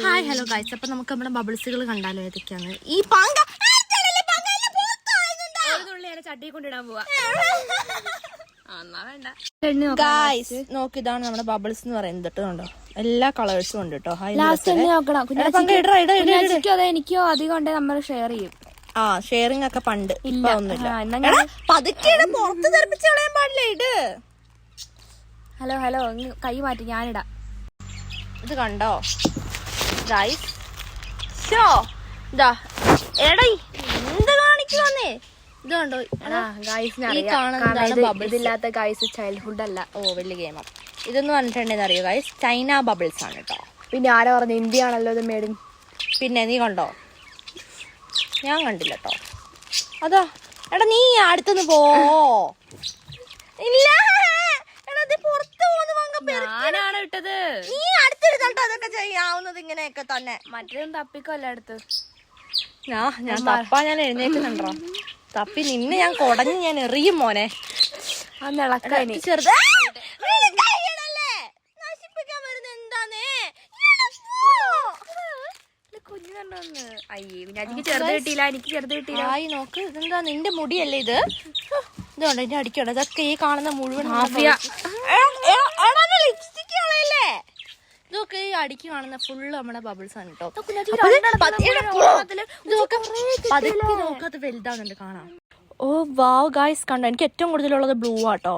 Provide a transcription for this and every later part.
Hi hello guys, അപ്പൊ നമുക്ക് നമ്മുടെ ബബിൾസുകൾ കണ്ടാലോ ഏതൊക്കെയാണ്. ഈ ചട്ടി കൊണ്ടിടാൻ പോവാ. നോക്ക്, ഇതാണ് നമ്മുടെ ബബിൾസ് എന്ന് പറയുന്നത് കേട്ടോ. എല്ലാ കളേഴ്സും ഉണ്ട് കേട്ടോ. എനിക്കോ അധികം ഉണ്ട്, നമ്മൾ ഷെയർ ചെയ്യും. ഷെയറിംഗ് ഒക്കെ പണ്ട്, ഇപ്പൊ ഒന്നുമില്ല. പതുക്കെ പുറത്ത് തെറിപ്പിച്ച് കളയാൻ പാടില്ല. ഇട്. ഹലോ ഹലോ, കൈ മാറ്റി, ഞാനിടാം. ഇത് കണ്ടോ ഗൈസ്? എടേ എന്ത് കാണിക്കുവന്നേ? ഇത് കണ്ടോ ഇതില്ലാത്ത ഗൈസ് ചൈൽഡ്ഹുഡ് അല്ല. വലിയ ഗെയിമാ. ഇതെന്ന് പറഞ്ഞിട്ടുണ്ടെന്ന് അറിയോ ഗൈസ്? ചൈന ബബിൾസ് ആണ് കേട്ടോ. പിന്നെ ആരാ പറഞ്ഞു ഇന്ത്യ ആണല്ലോ ഇത് മേഡ്? പിന്നെ നീ കണ്ടോ? ഞാൻ കണ്ടില്ല കേട്ടോ. അതാ എടാ, നീ അടുത്തുനിന്ന് പോ. ഇല്ല, ഞാനാണ് ഇട്ടത്. നീ അടുത്തെടുത്തോ. അതൊക്കെ ചെയ്യാവുന്നത് ഇങ്ങനെയൊക്കെ തന്നെ. മറ്റേതും തപ്പിക്കോ അല്ല അടുത്ത്. ഞാൻ തപ്പാ, ഞാൻ എഴുന്നേക്കുന്നുണ്ടോ? തപ്പി നിന്നെ ഞാൻ കൊടഞ്ഞ് ഞാൻ എറിയും മോനെ. ചെറുത് നശിപ്പിക്കാൻ വരുന്ന എന്താന്നേ? ചെറുത് കിട്ടിയില്ല, എനിക്ക് ചെറുത് കിട്ടിയില്ല. ആയി നോക്ക്, ഇതെന്താ നിന്റെ മുടിയല്ലേ ഇത്? ഇതുകൊണ്ട് എന്റെ അടിക്കണ്ട. ഇതൊക്കെ ഈ കാണുന്ന മുഴുവൻ ലിപ്സ്റ്റിക് കളയല്ലേ? ഇതൊക്കെ ഈ അടിക്ക് കാണുന്ന ഫുള്ള് നമ്മുടെ ബബിൾസ് ആണ് കേട്ടോ. പതുക്കെ നോക്കാത്ത വലുതാകുന്നുണ്ട് കാണാം. ഓ വാവ് ഗായ്സ്, കണ്ടോ? എനിക്ക് ഏറ്റവും കൂടുതലുള്ളത് ബ്ലൂ ആട്ടോ.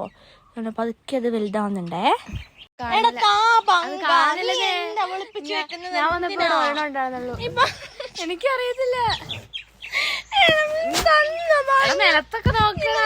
പതുക്കെ അത് വലുതാവുന്നുണ്ടേ. എനിക്കറിയത്തില്ല. നിലത്തൊക്കെ നോക്കണ